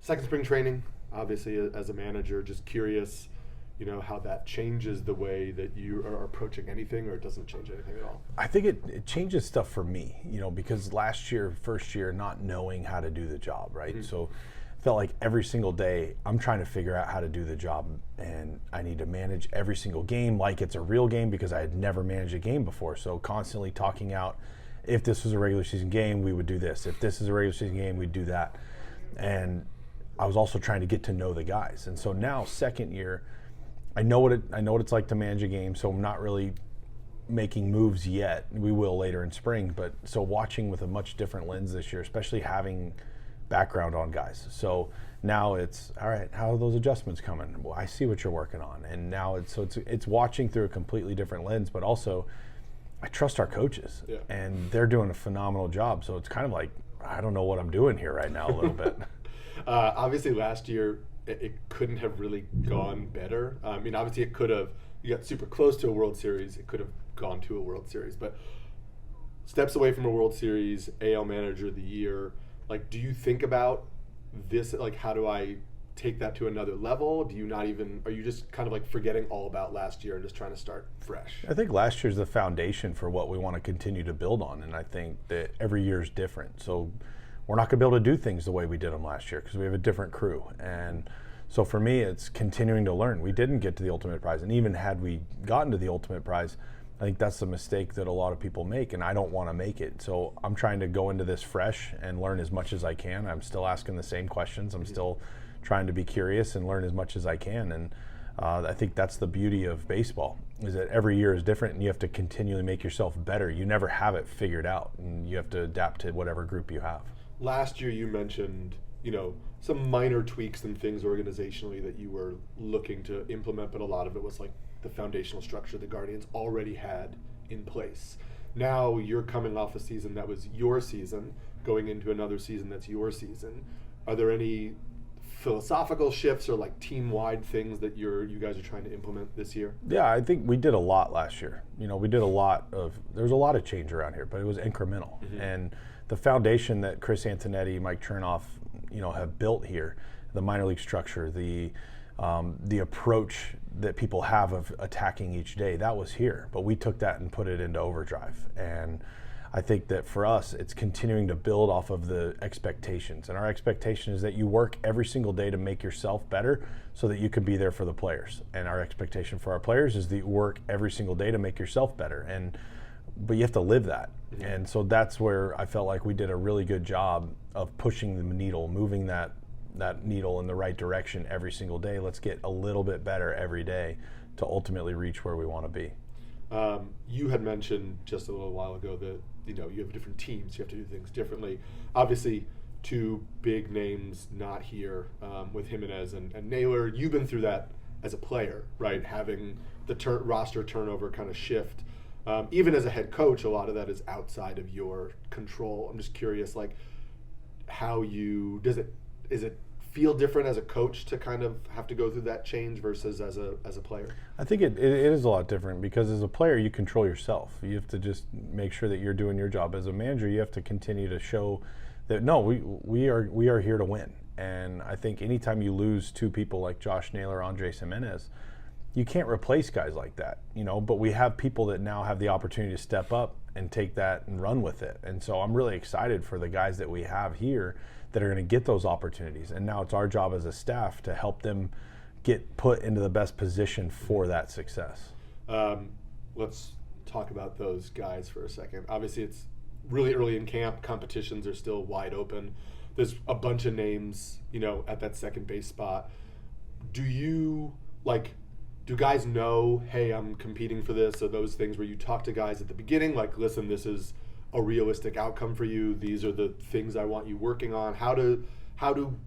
second spring training, obviously, as a manager, just curious, how that changes the way that you are approaching anything, or it doesn't change anything at all. I think it changes stuff for me, because last year, first year, not knowing how to do the job, right? Mm-hmm. So felt like every single day I'm trying to figure out how to do the job, and I need to manage every single game like it's a real game, because I had never managed a game before. So constantly talking out, if this was a regular season game, we would do this. If this is a regular season game, we'd do that. And I was also trying to get to know the guys. And so now, second year, I know what it's like to manage a game, so I'm not really making moves yet. We will later in spring, but so watching with a much different lens this year, especially having background on guys. So now it's, all right, how are those adjustments coming? Well, I see what you're working on. And now it's watching through a completely different lens, but also I trust our coaches, and they're doing a phenomenal job. So it's kind of like, I don't know what I'm doing here right now a little bit. Obviously last year, it couldn't have really gone better. I mean, obviously it could have. You got super close to a World Series. It could have gone to a World Series. But steps away from a World Series, AL Manager of the Year, like, do you think about this? Like, how do I take that to another level? Are you just kind of like forgetting all about last year and just trying to start fresh? I think last year's the foundation for what we want to continue to build on. And I think that every year is different. So we're not going to be able to do things the way we did them last year because we have a different crew. And so for me, it's continuing to learn. We didn't get to the ultimate prize. And even had we gotten to the ultimate prize, I think that's a mistake that a lot of people make, and I don't want to make it. So I'm trying to go into this fresh and learn as much as I can. I'm still asking the same questions. I'm still trying to be curious and learn as much as I can. And I think that's the beauty of baseball, is that every year is different and you have to continually make yourself better. You never have it figured out, and you have to adapt to whatever group you have. Last year you mentioned, some minor tweaks and things organizationally that you were looking to implement, but a lot of it was like the foundational structure the Guardians already had in place. Now you're coming off a season that was your season, going into another season that's your season. Are there any philosophical shifts or like team-wide things that you guys are trying to implement this year? Yeah, I think we did a lot last year. We did there was a lot of change around here, but it was incremental. Mm-hmm. And the foundation that Chris Antonetti, Mike Chernoff, have built here, the minor league structure, the approach that people have of attacking each day, that was here. But we took that and put it into overdrive. And I think that for us, it's continuing to build off of the expectations. And our expectation is that you work every single day to make yourself better so that you can be there for the players. And our expectation for our players is that you work every single day to make yourself better. But you have to live that. Mm-hmm. And so that's where I felt like we did a really good job of pushing the needle, moving that needle in the right direction every single day. Let's get a little bit better every day to ultimately reach where we want to be. You had mentioned just a little while ago that you have different teams, you have to do things differently. Obviously, two big names not here with Jimenez and Naylor. You've been through that as a player, right? Having the roster turnover kind of shift. Even as a head coach, a lot of that is outside of your control. I'm just curious, like, is it feel different as a coach to kind of have to go through that change versus as a player? I think it is a lot different because as a player, you control yourself. You have to just make sure that you're doing your job. As a manager, you have to continue to show that, no, we are here to win. And I think anytime you lose two people like Josh Naylor, Andres Jimenez, you can't replace guys like that, but we have people that now have the opportunity to step up and take that and run with it. And so I'm really excited for the guys that we have here that are going to get those opportunities. And now it's our job as a staff to help them get put into the best position for that success. Let's talk about those guys for a second. Obviously, it's really early in camp. Competitions are still wide open. There's a bunch of names, at that second base spot. Do guys know, hey, I'm competing for this? Are those things where you talk to guys at the beginning, like, listen, this is a realistic outcome for you. These are the things I want you working on. How do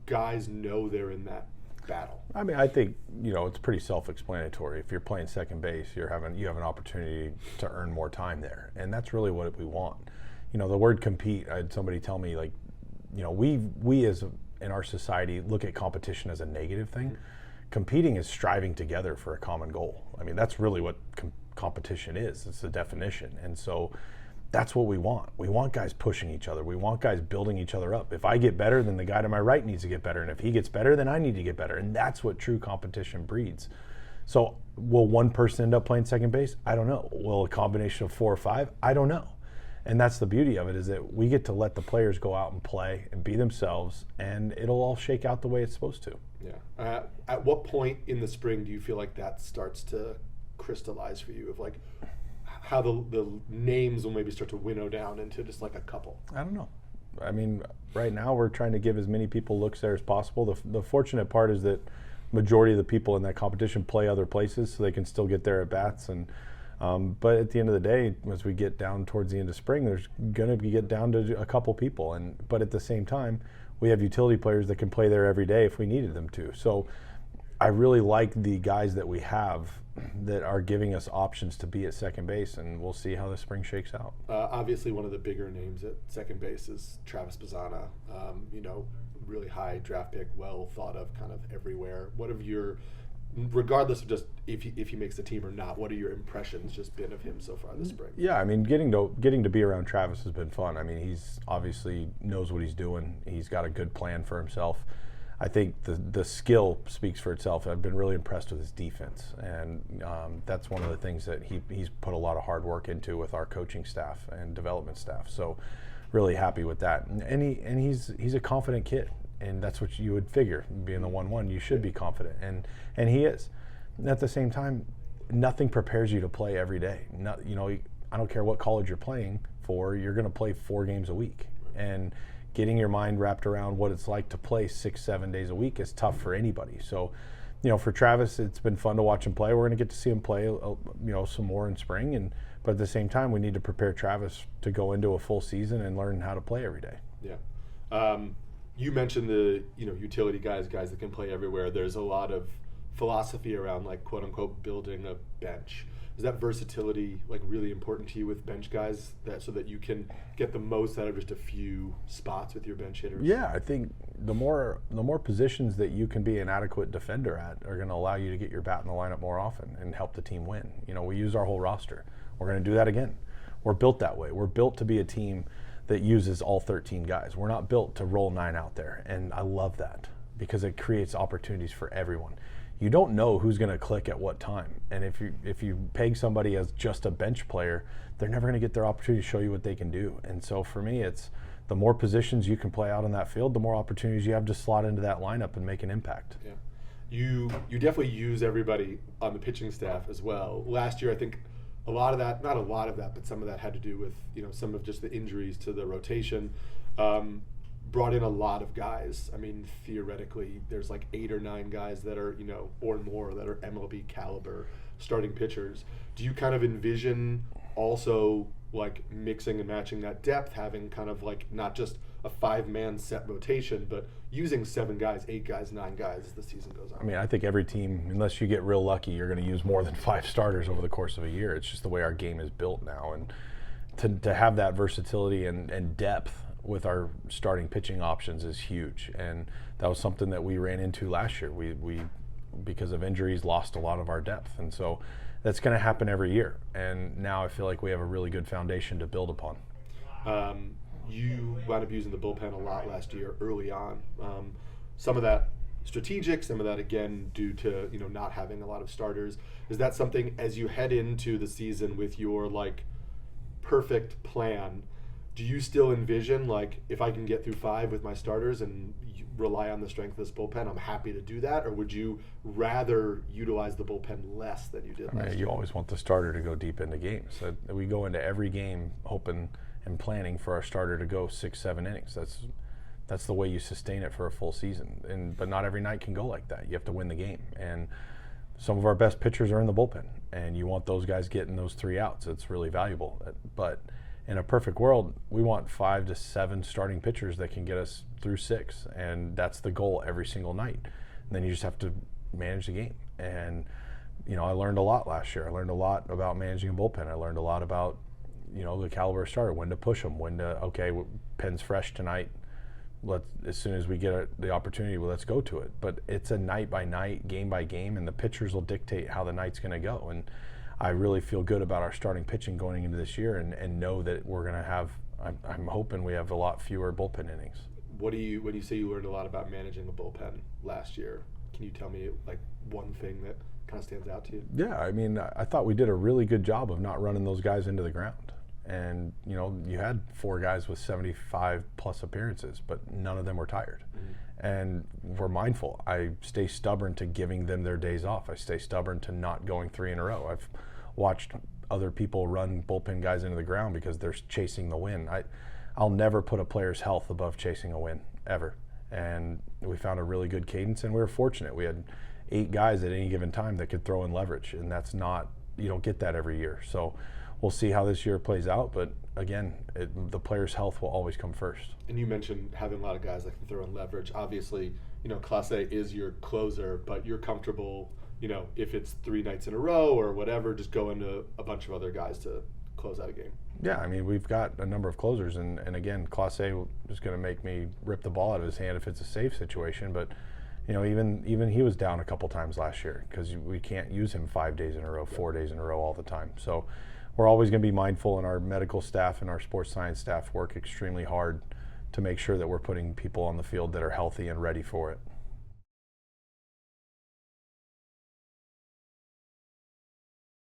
guys know they're in that battle? I mean, I think, it's pretty self-explanatory. If you're playing second base, you have an opportunity to earn more time there. And that's really what we want. The word compete, I had somebody tell me, like, we as in our society look at competition as a negative thing. Mm-hmm. Competing is striving together for a common goal. I mean, that's really what competition is. It's the definition. And so that's what we want. We want guys pushing each other. We want guys building each other up. If I get better, then the guy to my right needs to get better. And if he gets better, then I need to get better. And that's what true competition breeds. So will one person end up playing second base? I don't know. Will a combination of 4 or 5? I don't know. And that's the beauty of it, is that we get to let the players go out and play and be themselves, and it'll all shake out the way it's supposed to. Yeah. At what point in the spring do you feel like that starts to crystallize for you, of like how the names will maybe start to winnow down into just like a couple? I don't know. I mean, right now we're trying to give as many people looks there as possible. The fortunate part is that majority of the people in that competition play other places, so they can still get their at bats. And but at the end of the day, as we get down towards the end of spring, there's going to get down to a couple people. But at the same time, we have utility players that can play there every day if we needed them to. So I really like the guys that we have that are giving us options to be at second base, and we'll see how the spring shakes out. Obviously, one of the bigger names at second base is Travis Bazzana. Really high draft pick, well thought of, kind of everywhere. What have your, regardless of just if he makes the team or not, what are your impressions just been of him so far this spring? Yeah, I mean, getting to be around Travis has been fun. I mean, he's obviously knows what he's doing. He's got a good plan for himself. I think the skill speaks for itself. I've been really impressed with his defense, and that's one of the things that he's put a lot of hard work into with our coaching staff and development staff. So really happy with that. And he's a confident kid, and that's what you would figure. Being the 1-1, you should be confident, and he is. And at the same time, nothing prepares you to play every day. I don't care what college you're playing for, you're going to play 4 games a week. And getting your mind wrapped around what it's like to play 6-7 days a week is tough for anybody. So, for Travis, it's been fun to watch him play. We're going to get to see him play, some more in spring. But at the same time, we need to prepare Travis to go into a full season and learn how to play every day. Yeah. You mentioned the utility guys that can play everywhere. There's a lot of philosophy around, like, quote unquote, building a bench. Is that versatility like really important to you with bench guys, so that you can get the most out of just a few spots with your bench hitters? Yeah, I think the more positions that you can be an adequate defender at are going to allow you to get your bat in the lineup more often and help the team win. We use our whole roster. We're going to do that again. We're built that way. We're built to be a team that uses all 13 guys. We're not built to roll 9 out there, and I love that because it creates opportunities for everyone. You don't know who's going to click at what time, and if you peg somebody as just a bench player, they're never going to get their opportunity to show you what they can do. And so for me, it's the more positions you can play out on that field, the more opportunities you have to slot into that lineup and make an impact. Yeah, you definitely use everybody on the pitching staff as well. Last year, I think a lot of that, not a lot of that, but some of that had to do with some of just the injuries to the rotation. Brought in a lot of guys. I mean, theoretically, there's like 8 or 9 guys that are, or more, that are MLB caliber starting pitchers. Do you kind of envision also like mixing and matching that depth, having kind of like not just a 5-man set rotation, but using 7 guys, 8 guys, 9 guys as the season goes on? I mean, I think every team, unless you get real lucky, you're going to use more than 5 starters over the course of a year. It's just the way our game is built now. And to have that versatility and depth with our starting pitching options is huge, and that was something that we ran into last year. We because of injuries, lost a lot of our depth, and so that's going to happen every year. And now I feel like we have a really good foundation to build upon. You wound up using the bullpen a lot last year early on. Some of that strategic, some of that again due to not having a lot of starters. Is that something, as you head into the season with your like perfect plan, do you still envision, like, if I can get through 5 with my starters and rely on the strength of this bullpen, I'm happy to do that? Or would you rather utilize the bullpen less than you did last year? You always want the starter to go deep into games. We go into every game hoping and planning for our starter to go 6-7 innings. That's the way you sustain it for a full season. But not every night can go like that. You have to win the game. And some of our best pitchers are in the bullpen, and you want those guys getting those 3 outs. It's really valuable. But in a perfect world, we want 5 to 7 starting pitchers that can get us through 6, and that's the goal every single night. And then you just have to manage the game. And I learned a lot last year. I learned a lot about managing a bullpen. I learned a lot about the caliber of starter, when to push them, when to pen's fresh tonight. As soon as we get the opportunity, let's go to it. But it's a night by night, game by game, and the pitchers will dictate how the night's going to go. And I really feel good about our starting pitching going into this year, and know that we're going to have. I'm hoping we have a lot fewer bullpen innings. When you say you learned a lot about managing the bullpen last year, can you tell me like one thing that kind of stands out to you? Yeah, I mean, I thought we did a really good job of not running those guys into the ground. And, you know, you had 4 guys with 75 plus appearances, but none of them were tired. Mm-hmm. And we're mindful. I stay stubborn to giving them their days off. I stay stubborn to not going 3 in a row. I've watched other people run bullpen guys into the ground because they're chasing the win. I'll never put a player's health above chasing a win, ever. And we found a really good cadence, and we were fortunate. We had 8 guys at any given time that could throw in leverage, and that's not, you don't get that every year. So we'll see how this year plays out, but again, the player's health will always come first. And you mentioned having a lot of guys that can throw in leverage. Obviously, you know, Class A is your closer, but you're comfortable, you know, if it's 3 nights in a row or whatever, just go into a bunch of other guys to close out a game. Yeah, I mean, we've got a number of closers, and again, Class A is going to make me rip the ball out of his hand if it's a safe situation, but you know, even he was down a couple times last year because we can't use him 5 days in a row, 4 days in a row all the time. So we're always going to be mindful, and our medical staff and our sports science staff work extremely hard to make sure that we're putting people on the field that are healthy and ready for it.